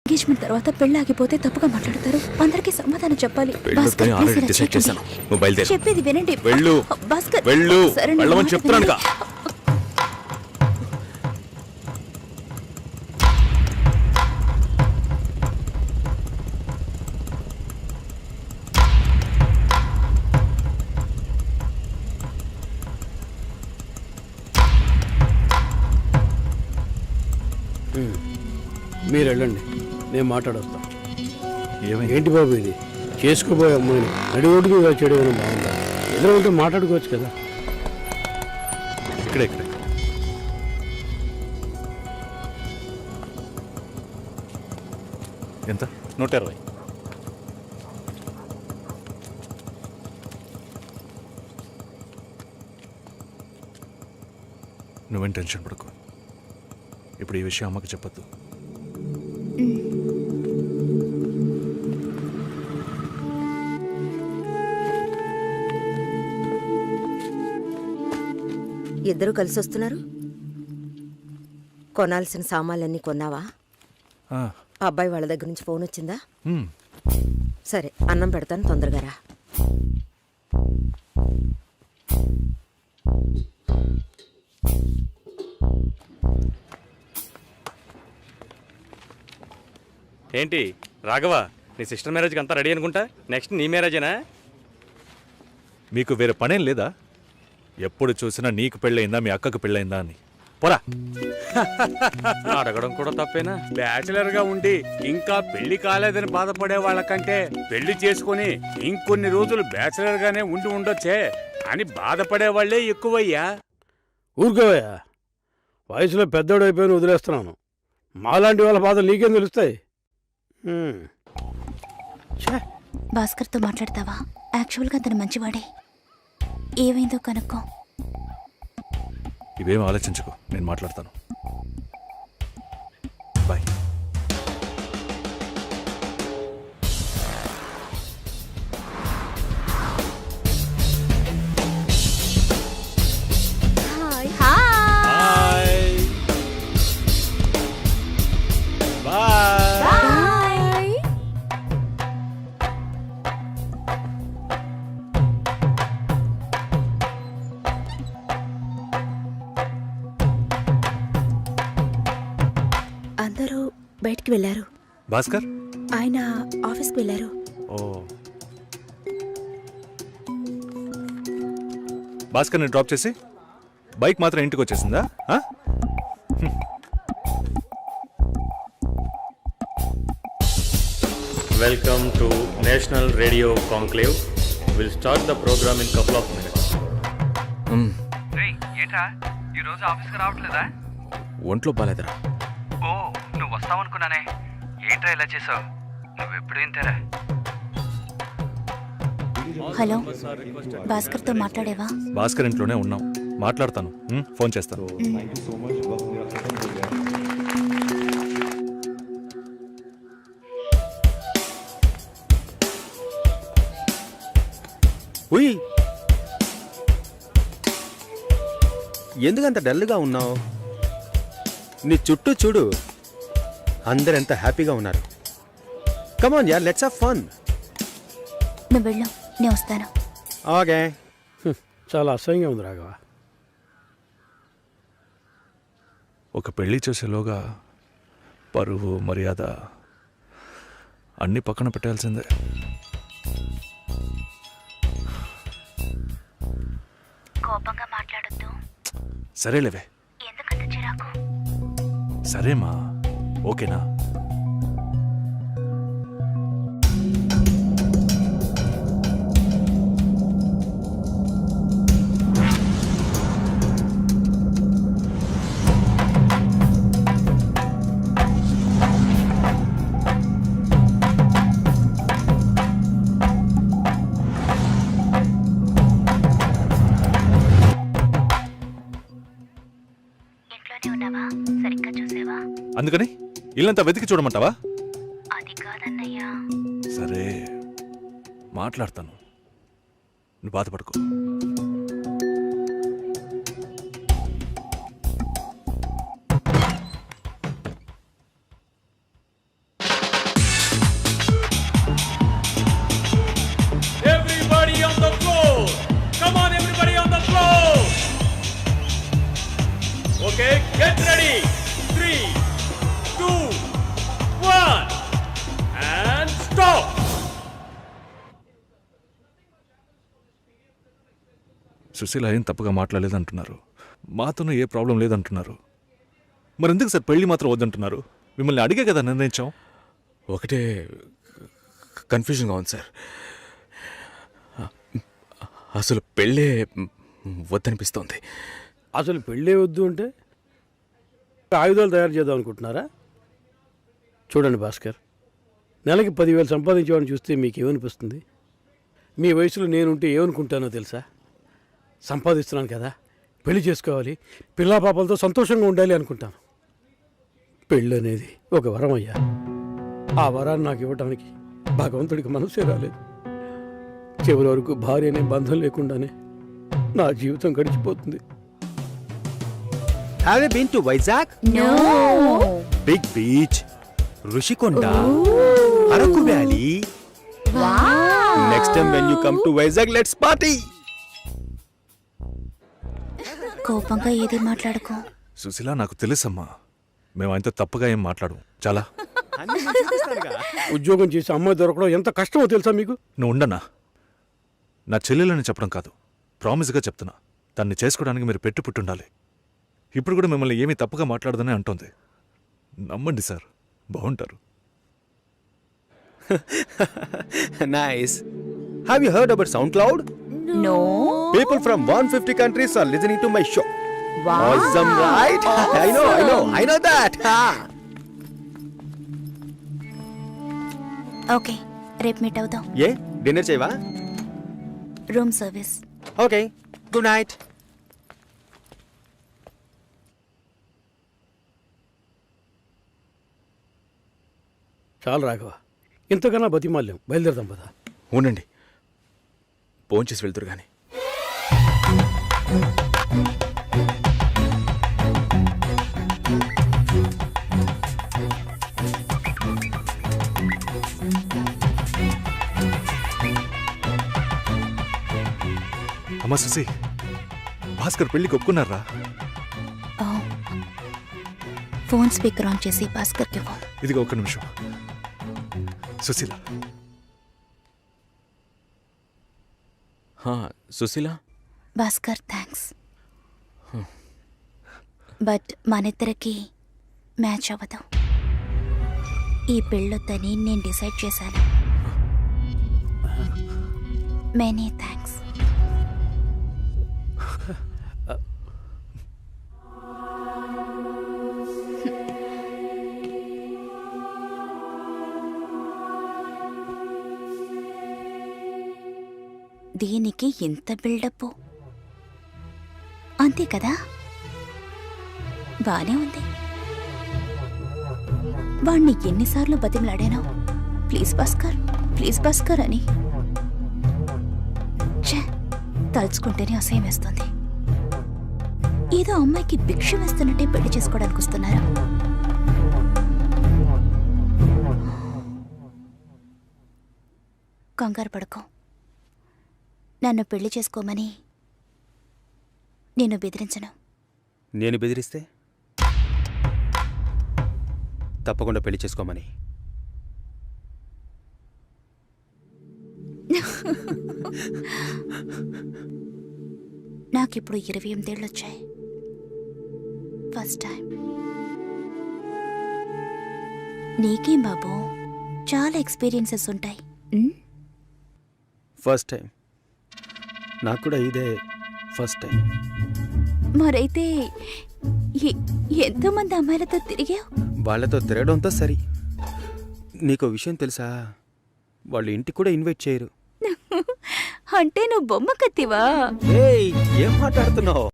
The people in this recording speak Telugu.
ఎంగేజ్మెంట్ తర్వాత పెళ్లి ఆగిపోతే తప్పుగా మాట్లాడతారు. అందరికీ సమాధానం చెప్పాలి. భాస్కర్, please ఇలా చేయకండి. చెప్పేది వినండి. భాస్కర్, సరే, నా మాట చెప్తున్నాను. మీరు వెళ్ళండి, నేను మాట్లాడొస్తాను. ఏంటి బాబు ఇది? చేసుకోబోయే అమ్మాయిని నడి ఒడ్డుకు చేయడం బాగుందా? ఎదురు ఉంటే మాట్లాడుకోవచ్చు కదా. ఇక్కడే ఎంత? 120. నువ్వేం టెన్షన్ పడకు. ఇప్పుడు ఈ విషయం అమ్మకి చెప్పొద్దు. ఇద్దరు కలిసి వస్తున్నారు. కొనాల్సిన సామాన్లన్నీ కొన్నావా? అబ్బాయి వాళ్ళ దగ్గర నుంచి ఫోన్ వచ్చిందా? సరే, అన్నం పెడతాను, తొందరగా రా. ఏంటి రాఘవ, నీ సిస్టర్ మ్యారేజ్కి అంతా రెడీ అనుకుంటా. నెక్స్ట్ నీ మ్యారేజేనా? మీకు వేరే పనేం లేదా? ఎప్పుడు చూసినా నీకు పెళ్ళయిందా, మీ అక్కకు పెళ్ళయిందా అని. పోరా. అడగడం కూడా తప్పేనా? బ్యాచిలర్ గా ఉండి ఇంకా పెళ్లి కాలేదని బాధపడే వాళ్ళకంటే పెళ్లి చేసుకుని ఇంకొన్ని రోజులు బ్యాచిలర్ గానే ఉండి ఉండొచ్చే అని బాధపడే వాళ్లే ఎక్కువయ్యా. ఊరుకోవయ్యా, వయసులో పెద్దోడు అయిపోయిన వదిలేస్తున్నాను. మాలాంటి వాళ్ళ బాధలు నీకేం తెలుస్తాయి? భాస్కర్తో మాట్లాడతావా? యాక్చువల్గా అతను మంచివాడే. ఏమైందో కనుక్కో. ఇవేం ఆలోచించుకో, నేను మాట్లాడతాను. బాయ్. అందరూ బయటికి వెళ్ళారు. భాస్కర్ ఆయన ఆఫీస్కి వెళ్ళారు. ఓ, భాస్కర్ని డ్రాప్ చేసి బైక్ మాత్రం ఇంటికి వచ్చేసిందా? Welcome to National Radio Conclave. Will start the program in couple of minutes. ఏంట్రా ఈరోజు ఆఫీస్కి రావట్లేదా? ఒంట్లో బాలేదురా. ఓ, నువ్వు వస్తావనుకున్నానే. ఏంట్రా ఇలా చేసావు? నువ్వెప్పుడు ఇంతేరా? హలో, భాస్కర్తో మాట్లాడేవా? భాస్కర్ ఇంట్లోనే ఉన్నాం, మాట్లాడతాను. ఫోన్ చేస్తాను. ఉయ్, ఎందుకంత డల్గా ఉన్నావు? నీ చుట్టూ చూడు, అందరెంత హ్యాపీగా ఉన్నారు. కమాన్ యార్, లెట్స్ హావ్ ఫన్. నువ్వు వెళ్ళు, నేను వస్తాను. ఓకే. చాలా అసహ్యంగా ఉంది రాఘవ. ఒక పెళ్లి చేసేలోగా పరువు మర్యాద అన్నీ పక్కన పెట్టాల్సిందే. కోపంగా మాట్లాడొద్దు. సరేలేవే. ఎందుకంత చిరాకు? సరేమా, ఓకేనా? అందుకని ఇల్లంతా వెతికి చూడమంటావా? అది కాదన్నయ్యా. సరే, మాట్లాడతాను, నువ్వు బాధపడుకో. సుశీల ఏం తప్పుగా మాట్లాడలేదంటున్నారు, మాతోనూ ఏ ప్రాబ్లం లేదంటున్నారు. మరి ఎందుకు సార్ పెళ్లి మాత్రం వద్దంటున్నారు? మిమ్మల్ని అడిగే కదా నిర్ణయించాం. ఒకటే కన్ఫ్యూజన్గా ఉంది సార్. అసలు పెళ్ళే వద్దనిపిస్తోంది. అసలు పెళ్ళే వద్దు అంటే ఆయుధాలు తయారు చేద్దాం అనుకుంటున్నారా? చూడండి భాస్కర్, నెలకి 10,000 సంపాదించేవాడిని చూస్తే మీకేమనిపిస్తుంది? మీ వయసులో నేనుంటే ఏమనుకుంటానో తెలుసా? సంపాదిస్తున్నాను కదా, పెళ్లి చేసుకోవాలి, పిల్లా పాపలతో సంతోషంగా ఉండాలి అనుకుంటాను. పెళ్ళి అనేది ఒక వరం అయ్యా. ఆ వరాన్ని నాకు ఇవ్వడానికి భగవంతుడికి మనసే రాలేదు. చివరి వరకు భార్య అనే బంధం లేకుండానే నా జీవితం గడిచిపోతుంది. Have you been to Vizag? No. Big beach, Rushikonda, Araku Valley. Wow. Next time when you come to Vizag, let's party. కోపంగా ఏది మాట్లాడుకో. సుశీల, నాకు తెలుసమ్మా, మేము ఆయనతో తప్పుగా ఏం మాట్లాడము. చాలా ఉద్యోగం చేసి అమ్మాయి దొరకడం ఎంత కష్టమో తెలుసా మీకు? నువ్వు ఉండనా? నా చెల్లెలని చెప్పడం కాదు, ప్రామిస్గా చెప్తున్నా, తన్ని చేసుకోవడానికి మీరు పుట్టుండాలి. ఇప్పుడు కూడా మిమ్మల్ని ఏమీ తప్పుగా మాట్లాడదని అంటోంది. నమ్మండి సార్, బాగుంటారు. Nice. Have you heard about SoundCloud? No. People from 150 countries are listening to my show. Wow. Awesome, right? I know that. Okay, రేపు మీట్ అవుదాం. ఏ డిన్నర్ చేయవా? Room service. Okay, good night. చాలు రాఘవ, ఇంతకన్నా బతిమాల్యం. బయలుదేరదాం పదా. ఉండండి, భోంచేసి వెళ్తురు కానీ. అమ్మా సుశీ, భాస్కర్ పెళ్లికి ఒప్పుకున్నారా? ఫోన్ స్పీకర్ ఆన్ చేసి భాస్కర్కి ఫోన్. ఇదిగో ఒక్క నిమిషం. సుశీల, సుశీల, భాస్కర్ థ్యాంక్స్, బట్ మనిద్దరికి మ్యాచ్ అవ్వదు. ఈ పెళ్ళొద్దని నేను డిసైడ్ చేశాను. Many thanks. దీనికి ఎంత బిల్డప్, అంతే కదా? బానే ఉంది. వాణ్ణి ఎన్నిసార్లు బతిమలాడాను, ప్లీజ్ భాస్కర్, ప్లీజ్ భాస్కర్ అని. ఛే, తలుచుకుంటేనే అసహ్యం వేస్తుంది. ఏదో అమ్మాయికి భిక్ష వేస్తున్నట్టే పెళ్లి చేసుకోవడానికి వస్తున్నారా? కంగారు పడుకో. నన్ను పెళ్లి చేసుకోమని నేను బెదిరించను. నేను బెదిరిస్తే తప్పకుండా పెళ్లి చేసుకోమని. నాకిప్పుడు 28 ఏళ్ళు వచ్చాయి. First time. నీకేం బాబు, చాలా ఎక్స్పీరియన్సెస్ ఉంటాయి. First time. నాకు కూడా ఇదే ఫస్ట్ టైం. మరైతే ఎంతోమంది అమ్మాయిలతో తిరిగావు? వాళ్ళతో తిరగడంతో సరి. నీకో విషయం తెలుసా? వాళ్ళు ఇంటికి కూడా ఇన్వైట్ చేయరు. అంటే నువ్వు బొమ్మ కత్తివా? ఏయ్, ఏం మాట్లాడుతున్నావు?